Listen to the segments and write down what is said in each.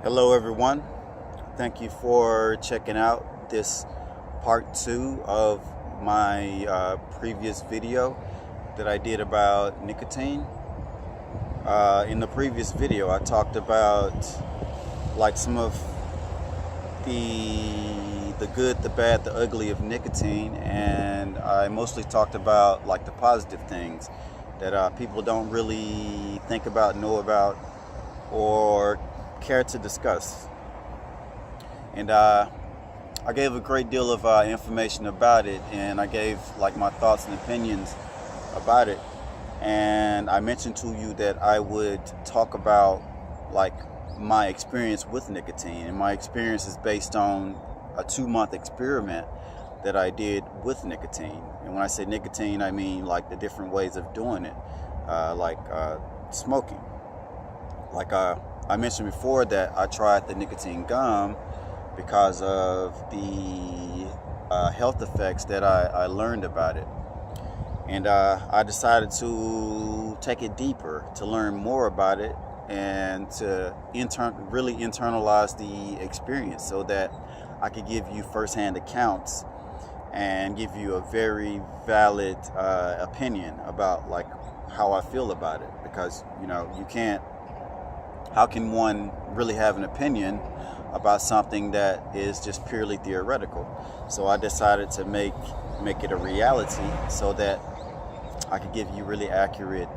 Hello everyone, thank you for checking out this part 2 of my previous video that I did about nicotine. In the previous video I talked about like some of the good, the bad, the ugly of nicotine, and I mostly talked about like the positive things that people don't really think about, know about, or care to discuss. And I gave a great deal of information about it, and I gave like my thoughts and opinions about it. And I mentioned to you that I would talk about like my experience with nicotine, and my experience is based on a 2-month experiment that I did with nicotine. And when I say nicotine, I mean like the different ways of doing it, like smoking. Like I mentioned before that I tried the nicotine gum because of the health effects that I learned about it. And I decided to take it deeper, to learn more about it, and to really internalize the experience so that I could give you firsthand accounts and give you a very valid opinion about like how I feel about it. Because how can one really have an opinion about something that is just purely theoretical? So I decided to make it a reality so that I could give you really accurate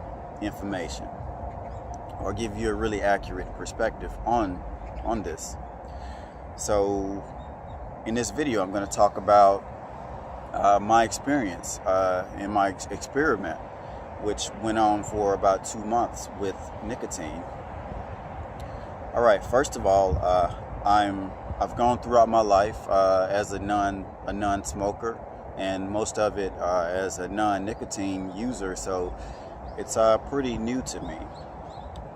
information, or give you a really accurate perspective on this. So in this video I'm going to talk about my experience in my experiment, which went on for about 2 months with nicotine. All right, first of all, I've gone throughout my life as a non-smoker, and most of it as a non-nicotine user, so it's pretty new to me.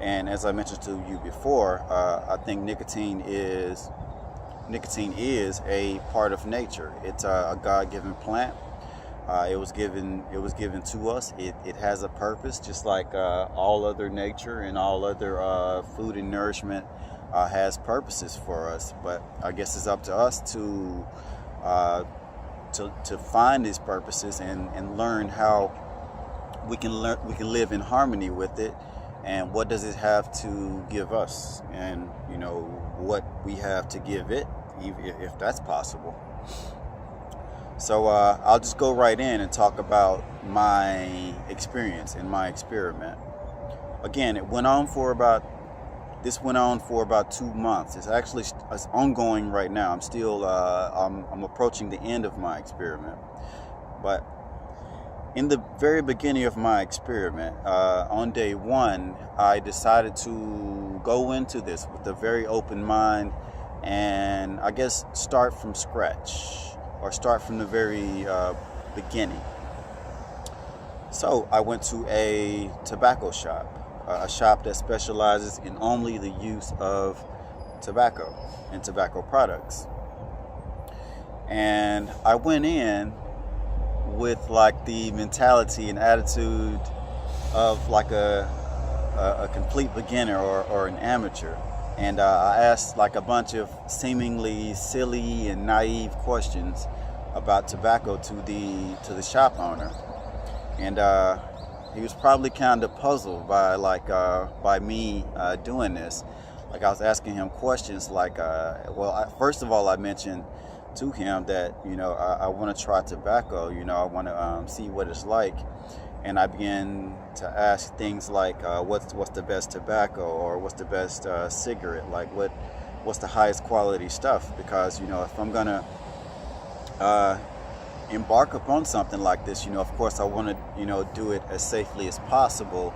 And as I mentioned to you before, I think nicotine is a part of nature. It's a God-given plant. It was given to us. It has a purpose, just like all other nature and all other food and nourishment has purposes for us. But I guess it's up to us to find these purposes and learn how we can live in harmony with it, and what does it have to give us, and what we have to give it, if that's possible. So I'll just go right in and talk about my experience in my experiment. Again, it went on for about 2 months. It's ongoing right now. I'm still I'm approaching the end of my experiment. But in the very beginning of my experiment, on day 1, I decided to go into this with a very open mind, and I guess start from scratch, or start from the very beginning. So I went to a tobacco shop, a shop that specializes in only the use of tobacco and tobacco products. And I went in with like the mentality and attitude of like a complete beginner or an amateur. And I asked like a bunch of seemingly silly and naive questions about tobacco to the shop owner, and he was probably kind of puzzled by me doing this. Like I was asking him questions like, first of all, I mentioned to him that I want to try tobacco. I want to see what it's like. And I began to ask things like, what's the best tobacco, or what's the best cigarette? Like what's the highest quality stuff? Because if I'm gonna embark upon something like this, of course I want to do it as safely as possible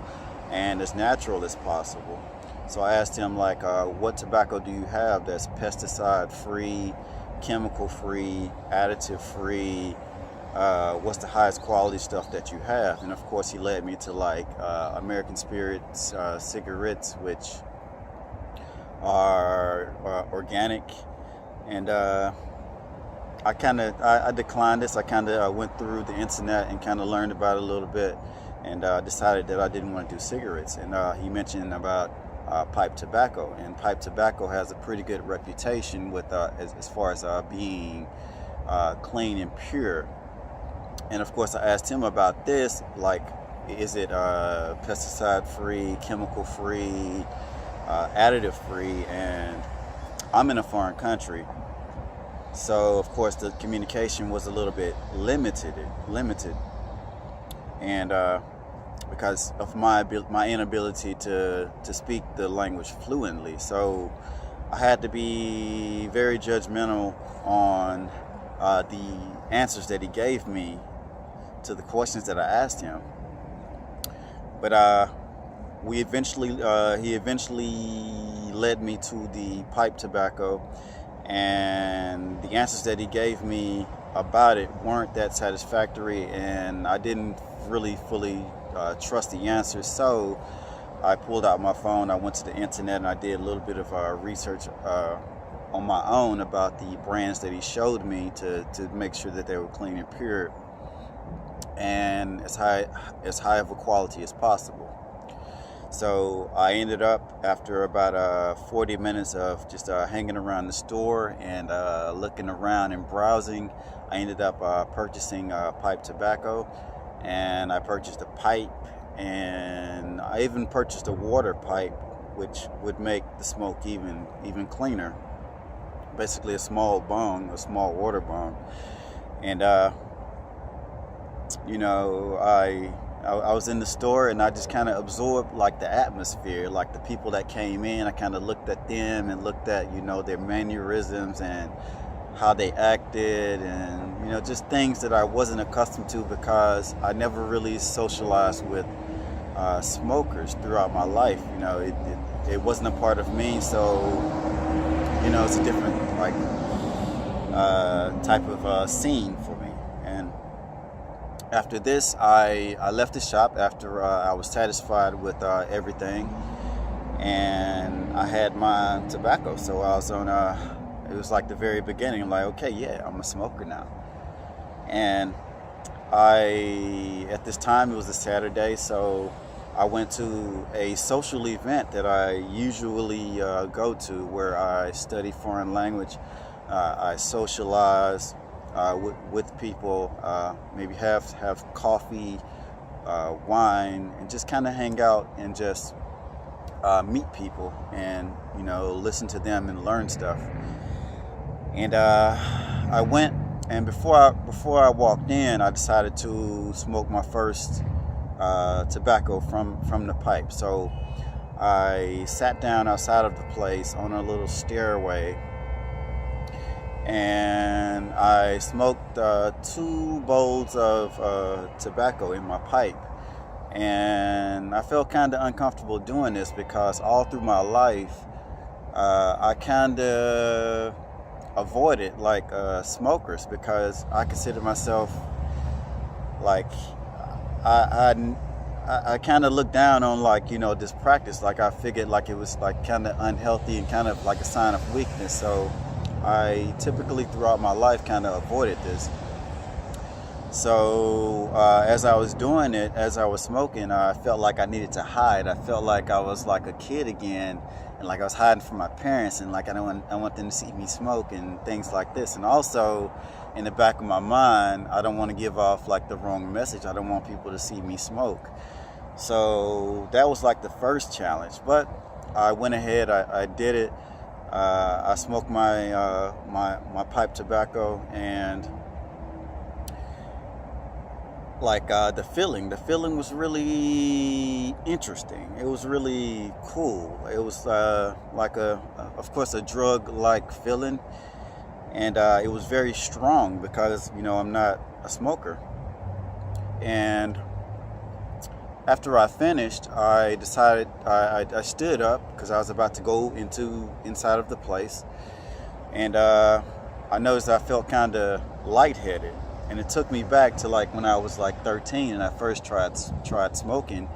and as natural as possible. So I asked him like, what tobacco do you have that's pesticide free, chemical free, additive free? What's the highest quality stuff that you have? And of course he led me to like American Spirit cigarettes, which are organic. And I declined this. I kind of went through the internet and kind of learned about it a little bit, and decided that I didn't want to do cigarettes. And he mentioned about pipe tobacco, and pipe tobacco has a pretty good reputation with as far as being clean and pure. And of course, I asked him about this, like, is it pesticide free, chemical free, additive free? And I'm in a foreign country, so of course the communication was a little bit limited, and because of my inability to speak the language fluently, so I had to be very judgmental on the answers that he gave me to the questions that I asked him. But he eventually led me to the pipe tobacco, and the answers that he gave me about it weren't that satisfactory, and I didn't really fully trust the answers. So I pulled out my phone, I went to the internet, and I did a little bit of research on my own about the brands that he showed me to make sure that they were clean and pure and as high of a quality as possible. So I ended up, after about 40 minutes of just hanging around the store and looking around and browsing, I ended up purchasing pipe tobacco, and I purchased a pipe, and I even purchased a water pipe, which would make the smoke even cleaner. Basically a small bong, a small water bong. And I was in the store, and I just kind of absorbed like the atmosphere, like the people that came in. I kind of looked at them and looked at, their mannerisms and how they acted, and, just things that I wasn't accustomed to because I never really socialized with smokers throughout my life. It wasn't a part of me, so, it's a different type of scene for me. And after this, I left the shop after I was satisfied with everything, and I had my tobacco. So I was on it was like the very beginning. I'm like, okay, yeah, I'm a smoker now. And at this time, it was a Saturday, so I went to a social event that I usually go to, where I study foreign language. I socialize with people, maybe have coffee, wine, and just kind of hang out and just meet people and listen to them and learn stuff. And I went, and before I walked in, I decided to smoke my first tobacco from the pipe. So I sat down outside of the place on a little stairway, and I smoked 2 bowls of tobacco in my pipe. And I felt kind of uncomfortable doing this because all through my life, I kind of avoided smokers, because I consider myself like I kind of looked down on this practice. I figured it was kind of unhealthy and kind of like a sign of weakness. So I typically throughout my life kind of avoided this. So as I was doing it, as I was smoking, I felt like I needed to hide. I felt like I was like a kid again, and like I was hiding from my parents, and like I want them to see me smoke and things like this. And also, in the back of my mind, I don't want to give off like the wrong message. I don't want people to see me smoke. So that was like the first challenge. But I went ahead. I did it. I smoked my my pipe tobacco, and the feeling was really interesting. It was really cool. It was of course, a drug-like feeling, and it was very strong because I'm not a smoker. And after I finished, I decided I stood up because I was about to go inside of the place, and I noticed I felt kind of lightheaded. And it took me back to when I was 13 and I first tried smoking,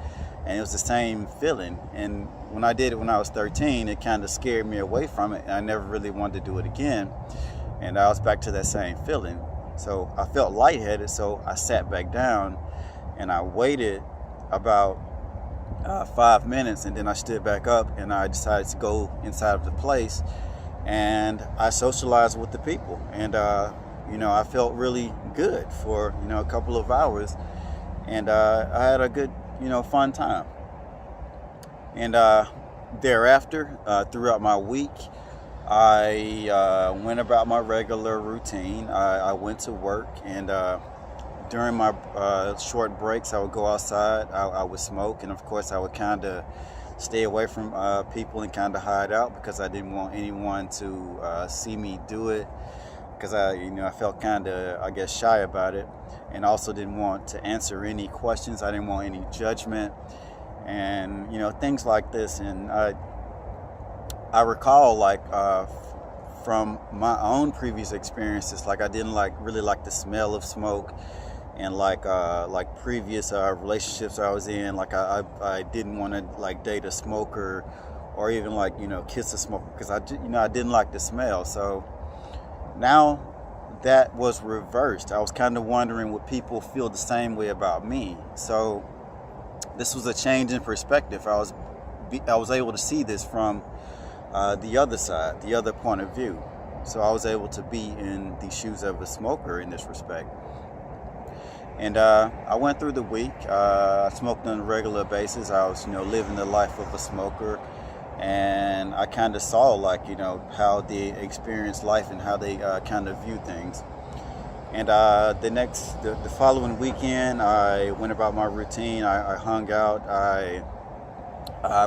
and it was the same feeling. And when I did it when I was 13, it kind of scared me away from it, and I never really wanted to do it again. And I was back to that same feeling. So I felt lightheaded, so I sat back down and I waited about 5 minutes, and then I stood back up and I decided to go inside of the place, and I socialized with the people, and I felt really good for a couple of hours, and I had a good fun time. And thereafter, throughout my week, I went about my regular routine. I went to work, and during my short breaks, I would go outside. I would smoke, and of course, I would kind of stay away from people and kind of hide out because I didn't want anyone to see me do it, because I felt kind of, I guess, shy about it, and also didn't want to answer any questions. I didn't want any judgment, and things like this. And I recall, like, from my own previous experiences, like I didn't really like the smell of smoke, and like previous relationships I was in, like I didn't want to like date a smoker, or even like kiss a smoker, because I didn't like the smell. So now that was reversed. I was kind of wondering, would people feel the same way about me? So this was a change in perspective. I was able to see this from the other side, the other point of view. So I was able to be in the shoes of a smoker in this respect. And I went through the week. I smoked on a regular basis. I was, living the life of a smoker, and I kind of saw, like, how they experience life and how they kind of view things. And the following weekend, I went about my routine. I hung out. I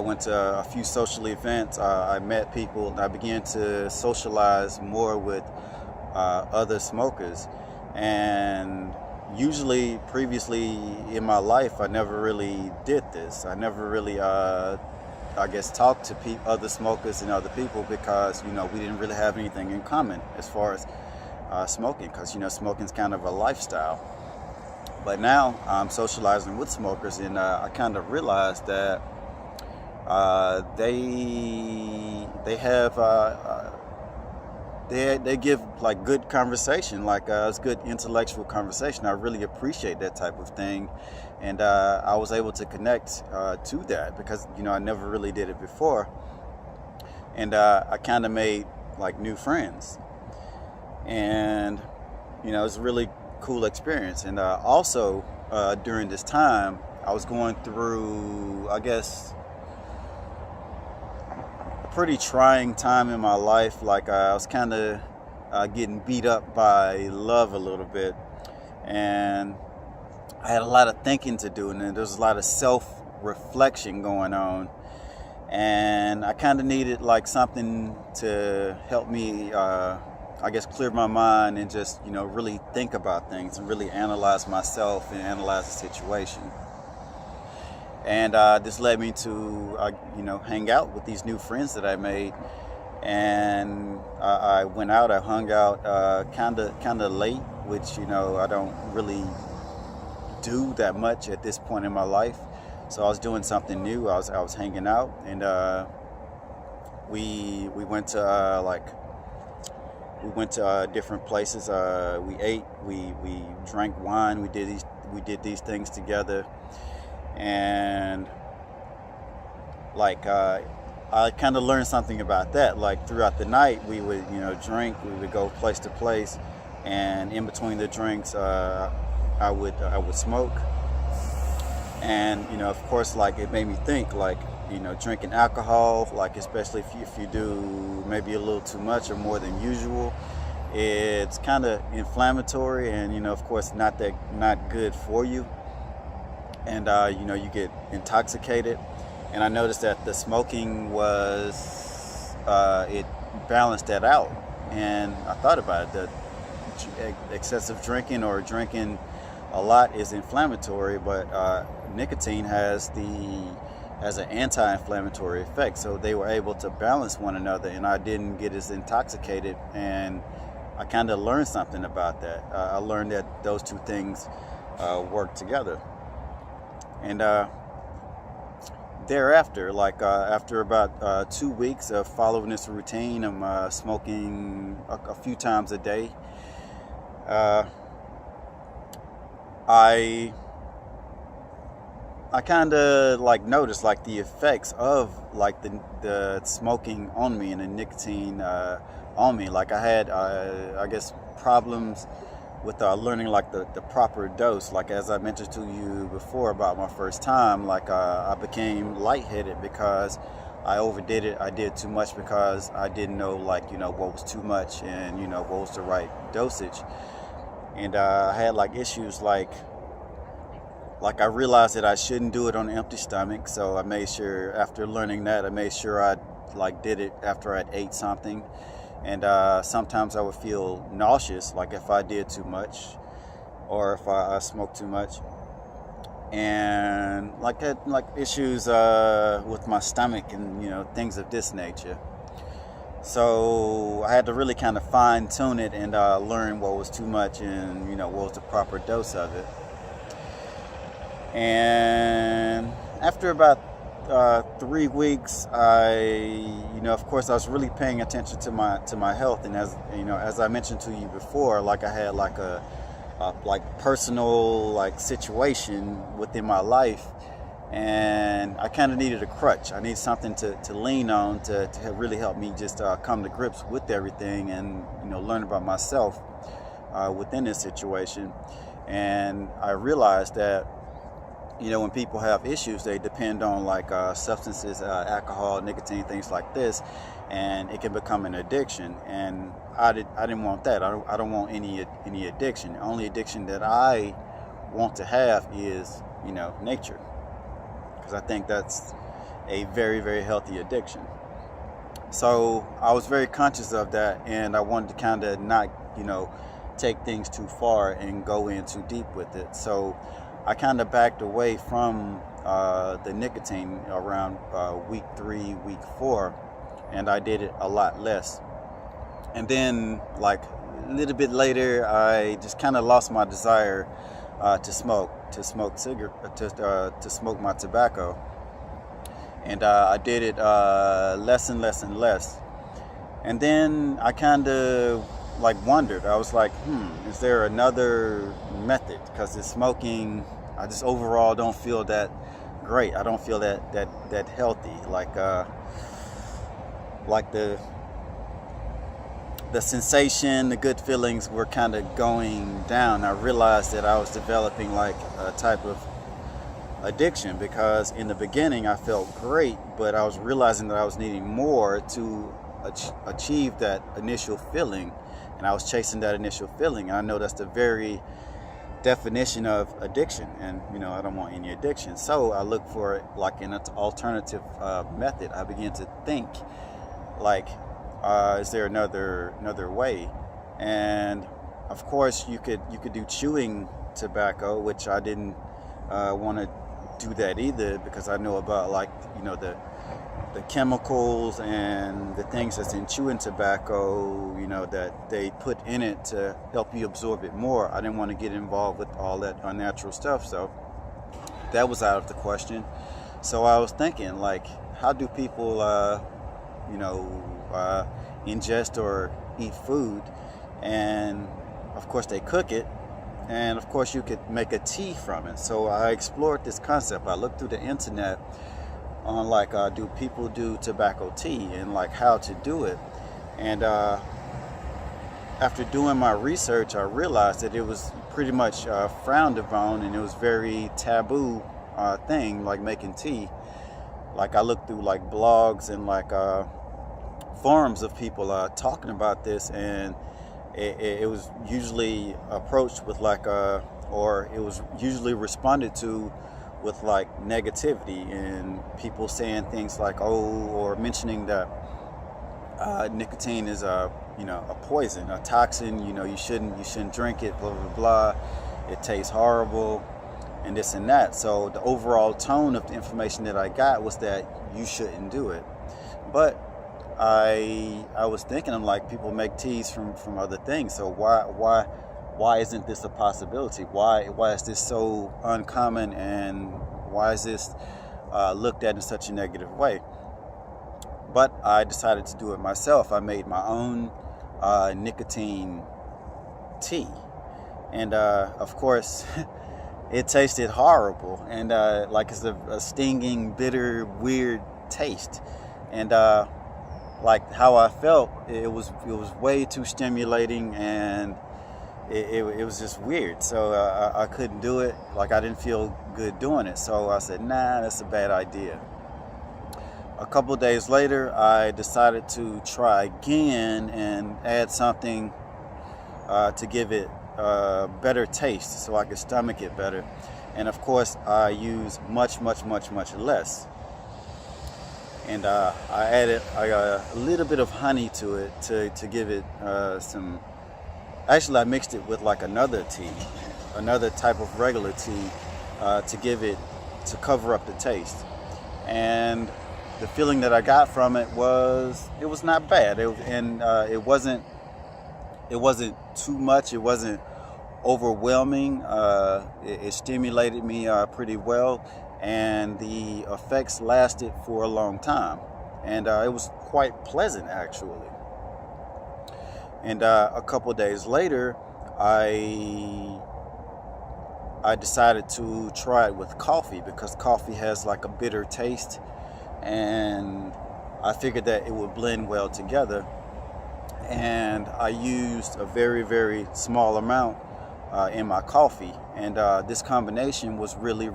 went to a few social events. I met people. I began to socialize more with other smokers. And usually, previously in my life, I never really did this. I never really, talked to other smokers and other people, because, we didn't really have anything in common as far as smoking, because, smoking is kind of a lifestyle. But now I'm socializing with smokers, and I kind of realized that they have they give like good conversation, like it's good intellectual conversation. I really appreciate that type of thing, and I was able to connect to that, because I never really did it before, and I kind of made like new friends, and it was a really cool experience. And also during this time, I was going through, I guess, pretty trying time in my life. Like I was kind of getting beat up by love a little bit, and I had a lot of thinking to do, and there was a lot of self-reflection going on, and I kind of needed like something to help me clear my mind, and just really think about things and really analyze myself and analyze the situation. And this led me to, hang out with these new friends that I made. And I went out, I hung out kind of late, which, I don't really do that much at this point in my life. So I was doing something new. I was hanging out, and we went to different places. We ate, we drank wine, we did these things together. And like I kind of learned something about that. Like throughout the night, we would drink, we would go place to place, and in between the drinks, I would smoke. And of course, like it made me think, like drinking alcohol, like especially if you do maybe a little too much or more than usual, it's kind of inflammatory, and of course not good for you. And you get intoxicated. And I noticed that the smoking was it balanced that out. And I thought about it, that excessive drinking or drinking a lot is inflammatory, but nicotine has an anti-inflammatory effect. So they were able to balance one another, and I didn't get as intoxicated. And I kind of learned something about that. I learned that those two things work together. And thereafter, like after about 2 weeks of following this routine, I'm smoking a few times a day. I I kind of like noticed like the effects of like the smoking on me and the nicotine on me. Like I had, I guess, problems with learning like the proper dose. Like as I mentioned to you before about my first time, like I became lightheaded because I overdid it. I did too much because I didn't know like what was too much and what was the right dosage. And I had like issues like I realized that I shouldn't do it on an empty stomach. So I made sure after learning that, I made sure I like did it after I'd ate something. And sometimes I would feel nauseous, like if I did too much or if I smoked too much. And like had like issues with my stomach and things of this nature. So I had to really kind of fine tune it and learn what was too much and what was the proper dose of it. And after about 3 weeks, of course, I was really paying attention to my health, and as I mentioned to you before, like I had like a like personal like situation within my life, and I kind of needed a crutch. I need something to lean on to really help me just come to grips with everything and learn about myself within this situation. And I realized that when people have issues, they depend on like substances, alcohol, nicotine, things like this, and it can become an addiction. And I didn't want that. I don't want any addiction. The only addiction that I want to have is nature, because I think that's a very, very healthy addiction. So I was very conscious of that, and I wanted to kind of not take things too far and go in too deep with it. So I kind of backed away from the nicotine around week 3, week 4, and I did it a lot less. And then, like a little bit later, I just kind of lost my desire to smoke my tobacco, and I did it less and less and less. And then I kind of like wondered. I was like, is there another method? Because the smoking, I just overall don't feel that great. I don't feel that healthy. Like the sensation, the good feelings were kind of going down. I realized that I was developing like a type of addiction, because in the beginning I felt great, but I was realizing that I was needing more to achieve that initial feeling. And I was chasing that initial feeling. I know that's the very definition of addiction, and I don't want any addiction. So I looked for like an alternative method. I began to think like, is there another way? And of course, you could do chewing tobacco, which I didn't want to do that either, because I know about like the chemicals and the things that's in chewing tobacco, that they put in it to help you absorb it more. I didn't want to get involved with all that unnatural stuff, so that was out of the question. So I was thinking, like, how do people, ingest or eat food? And of course they cook it, and of course you could make a tea from it. So I explored this concept. I looked through the internet on like do people do tobacco tea and like how to do it. And after doing my research, I realized that it was pretty much frowned upon, and it was very taboo thing, like making tea. Like I looked through like blogs and like forums of people talking about this, and it was usually approached with like or it was usually responded to with like negativity, and people saying things like, or mentioning that nicotine is a poison, a toxin, you shouldn't drink it, blah blah blah, it tastes horrible, and this and that. So the overall tone of the information that I got was that you shouldn't do it. But I was thinking, I'm like, people make teas from other things, so why isn't this a possibility? Why is this so uncommon, and why is this looked at in such a negative way? But I decided to do it myself. I made my own nicotine tea, and of course it tasted horrible, and like it's a stinging, bitter, weird taste. And like how I felt, it was way too stimulating, and it was just weird. So I couldn't do it. Like I didn't feel good doing it. So I said, nah, that's a bad idea. A couple days later, I decided to try again and add something to give it better taste, so I could stomach it better. And of course, I use much less. And I added a little bit of honey to it to give it some. Actually, I mixed it with like another tea, another type of regular tea, to cover up the taste. And the feeling that I got from it was not bad. It wasn't too much. It wasn't overwhelming. It stimulated me pretty well, and the effects lasted for a long time, and it was quite pleasant actually. And a couple days later, I decided to try it with coffee, because coffee has like a bitter taste, and I figured that it would blend well together. And I used a very small amount in my coffee, and this combination was really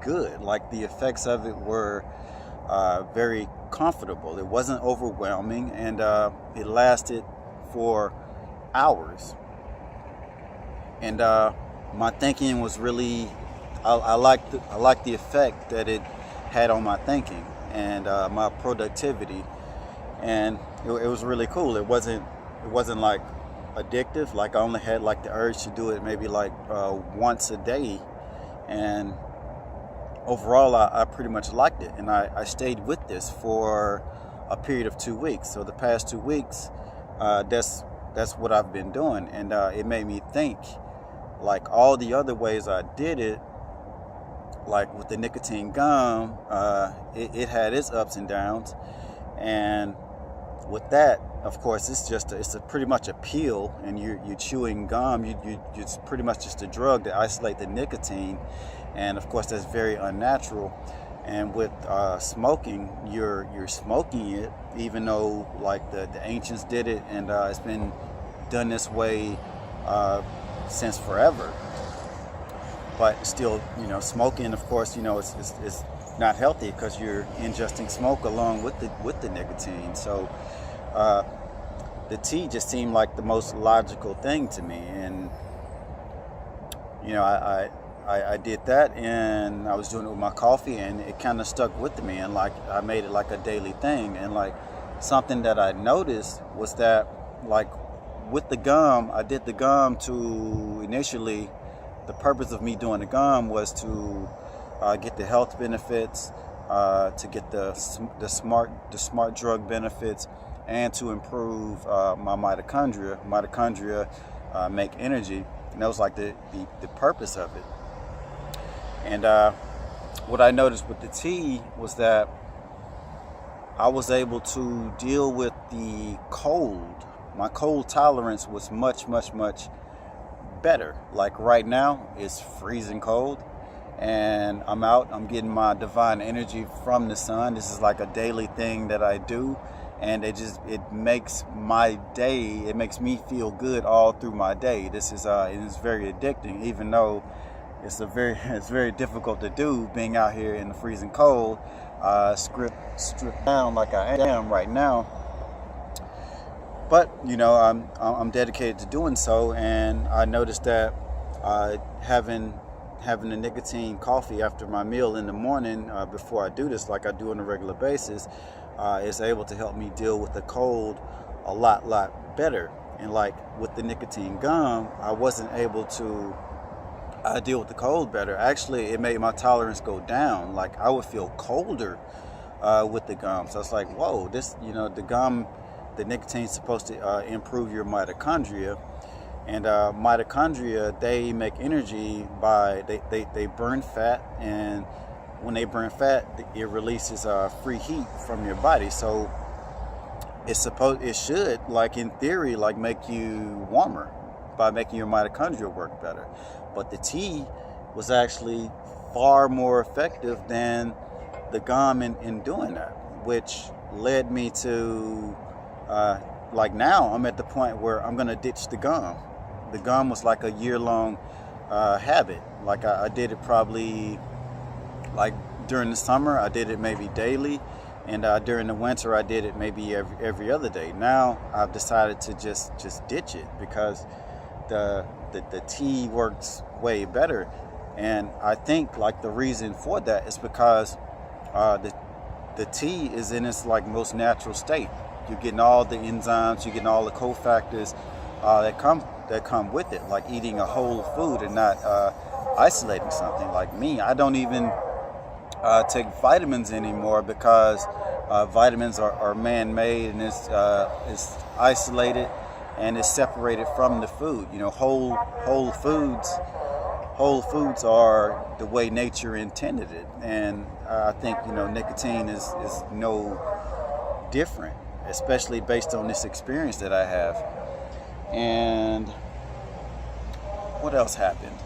good. Like the effects of it were very comfortable. It wasn't overwhelming, and it lasted for hours. And my thinking was really, I liked the effect that it had on my thinking and my productivity, and it was really cool. It wasn't like addictive. Like I only had like the urge to do it maybe like once a day, and overall I pretty much liked it, and I stayed with this for a period of 2 weeks. So the past 2 weeks, that's what I've been doing, and it made me think, like all the other ways I did it, like with the nicotine gum, it had its ups and downs, and with that, of course, it's pretty much a pill, and you're chewing gum. It's pretty much just a drug to isolate the nicotine, and of course that's very unnatural. And with smoking, you're smoking it, even though like the ancients did it, and it's been done this way since forever. But still, smoking, of course, it's not healthy, because you're ingesting smoke along with the nicotine. So the tea just seemed like the most logical thing to me, and I did that, and I was doing it with my coffee, and it kind of stuck with me, and like I made it like a daily thing. And like something that I noticed was that, like with the gum, I did the gum to initially. The purpose of me doing the gum was to get the health benefits, to get the smart drug benefits, and to improve my mitochondria. Mitochondria make energy, and that was like the purpose of it. And what I noticed with the tea was that I was able to deal with the cold. My cold tolerance was much better. Like right now, it's freezing cold, and I'm getting my divine energy from the sun. This is like a daily thing that I do, and it makes my day, it makes me feel good all through my day. It is very addicting, even though it's very difficult to do, being out here in the freezing cold, stripped down like I am right now. But I'm dedicated to doing so, and I noticed that having a nicotine coffee after my meal in the morning, before I do this, like I do on a regular basis, is able to help me deal with the cold a lot better. And like with the nicotine gum, I wasn't able to deal with the cold better. Actually, it made my tolerance go down. Like I would feel colder with the gum. So it's like, whoa, this, the gum. The nicotine is supposed to improve your mitochondria, and mitochondria, they make energy by they burn fat, and when they burn fat, it releases free heat from your body. So it should, like in theory, like make you warmer, by making your mitochondria work better. But the tea was actually far more effective than the gum in doing that, which led me to like now I'm at the point where I'm gonna ditch the gum. The gum was like a year-long habit. Like I did it probably like during the summer, I did it maybe daily, and during the winter I did it maybe every other day. Now I've decided to just ditch it because the tea works way better. And I think like the reason for that is because the tea is in its like most natural state. You're getting all the enzymes, you're getting all the cofactors that come with it, like eating a whole food and not isolating something. Like me, I don't even take vitamins anymore because vitamins are man-made, and it's isolated and it's separated from the food. You know, whole foods are the way nature intended it, and I think, you know, nicotine is no different, especially based on this experience that I have. And what else happened?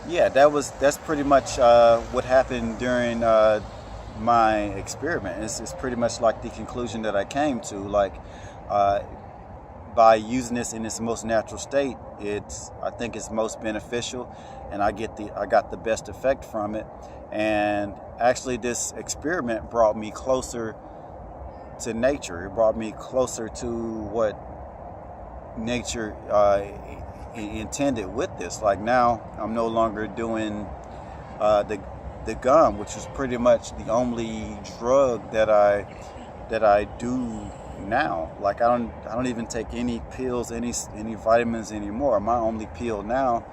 Yeah, that's pretty much what happened during my experiment. It's pretty much like the conclusion that I came to. Like by using this in its most natural state, I think it's most beneficial, and I got the best effect from it. And actually, this experiment brought me closer to nature. It brought me closer to what nature intended with this. Like now, I'm no longer doing the gum, which is pretty much the only drug that I do now. Like I don't even take any pills, any vitamins anymore. My only pill now,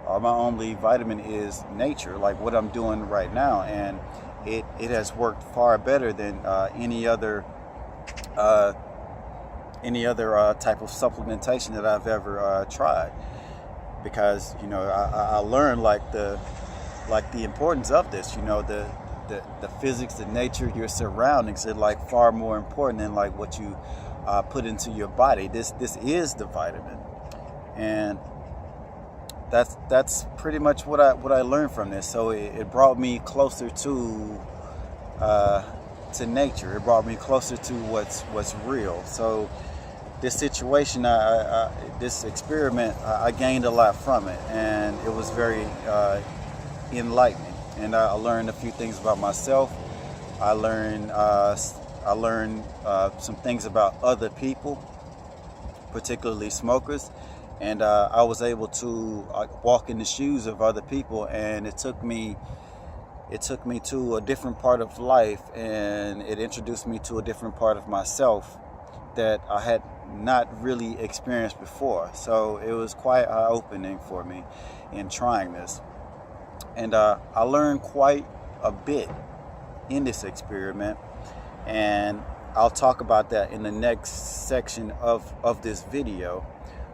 or my only vitamin, is nature, like what I'm doing right now, and it has worked far better than any other type of supplementation that I've ever tried. Because, you know, I learned like the importance of this. You know, the physics, the nature, your surroundings are like far more important than like what you put into your body. This is the vitamin, and that's pretty much what I learned from this. So it brought me closer to nature. It brought me closer to what's real. So this situation, this experiment, I gained a lot from it, and it was very enlightening. And I learned a few things about myself. I learned some things about other people, particularly smokers. And I was able to walk in the shoes of other people, and it took me to a different part of life, and it introduced me to a different part of myself that I had not really experienced before. So it was quite eye-opening for me in trying this. And I learned quite a bit in this experiment, and I'll talk about that in the next section of this video,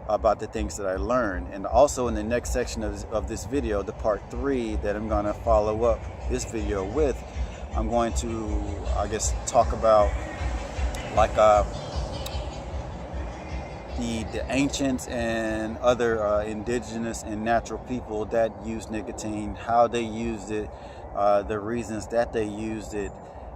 about the things that I learned. And also in the next section of this video, the part 3 that I'm going to follow up this video with, I'm going to, I guess, talk about like the ancients and other indigenous and natural people that use nicotine, how they used it, the reasons that they used it,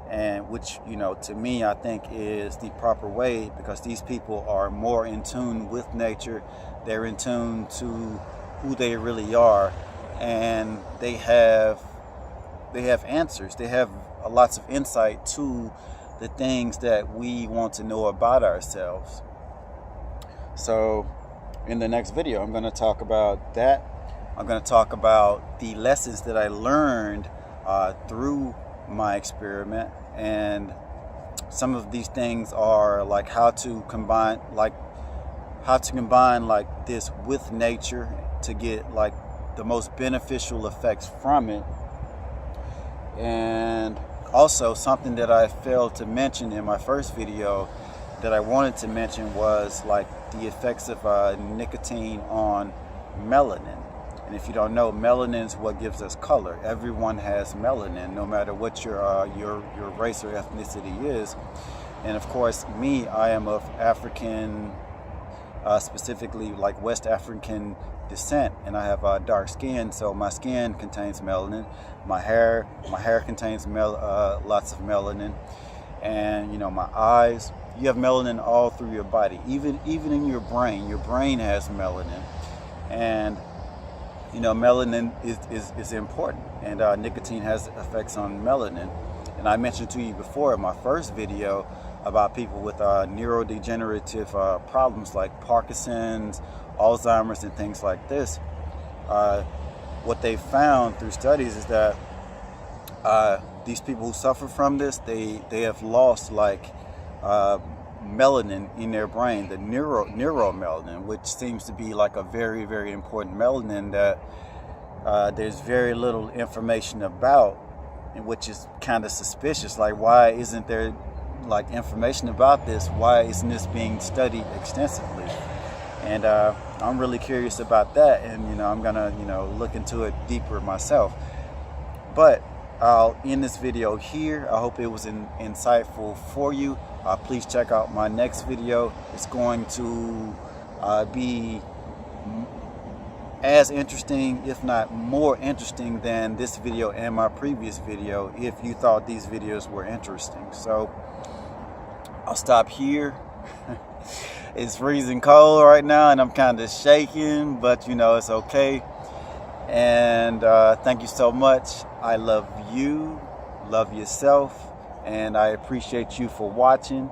and which, you know, to me, I think is the proper way, because these people are more in tune with nature. They're in tune to who they really are, and they have answers. They have lots of insight to the things that we want to know about ourselves. So in the next video, I'm going to talk about that. I'm going to talk about the lessons that I learned through my experiment, and some of these things are like how to combine like this with nature to get like the most beneficial effects from it. And also something that I failed to mention in my first video that I wanted to mention was like the effects of nicotine on melanin. And if you don't know, melanin is what gives us color. Everyone has melanin, no matter what your race or ethnicity is. And of course, me, I am of African specifically like West African descent, and I have dark skin, so my skin contains melanin. My hair contains lots of melanin, and you know, my eyes. You have melanin all through your body, even in your brain. Your brain has melanin, and you know, melanin is important, and nicotine has effects on melanin. And I mentioned to you before in my first video about people with neurodegenerative problems like Parkinson's, Alzheimer's, and things like this. What they found through studies is that these people who suffer from this, they have lost like melanin in their brain, the neuromelanin, which seems to be like a very, very important melanin that there's very little information about, and which is kind of suspicious. Like, why isn't there like information about this? Why isn't this being studied extensively? And I'm really curious about that, and you know, I'm gonna, you know, look into it deeper myself. But I'll end this video here. I hope it was insightful for you. Please check out my next video. It's going to be as interesting, if not more interesting, than this video and my previous video, if you thought these videos were interesting. So I'll stop here. It's freezing cold right now, and I'm kind of shaking, but you know, it's okay. And thank you so much. I love you, love yourself, and I appreciate you for watching.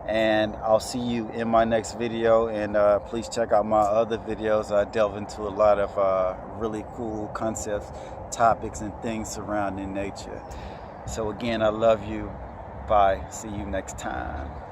And I'll see you in my next video. And please check out my other videos. I delve into a lot of really cool concepts, topics, and things surrounding nature. So again, I love you. Bye. See you next time.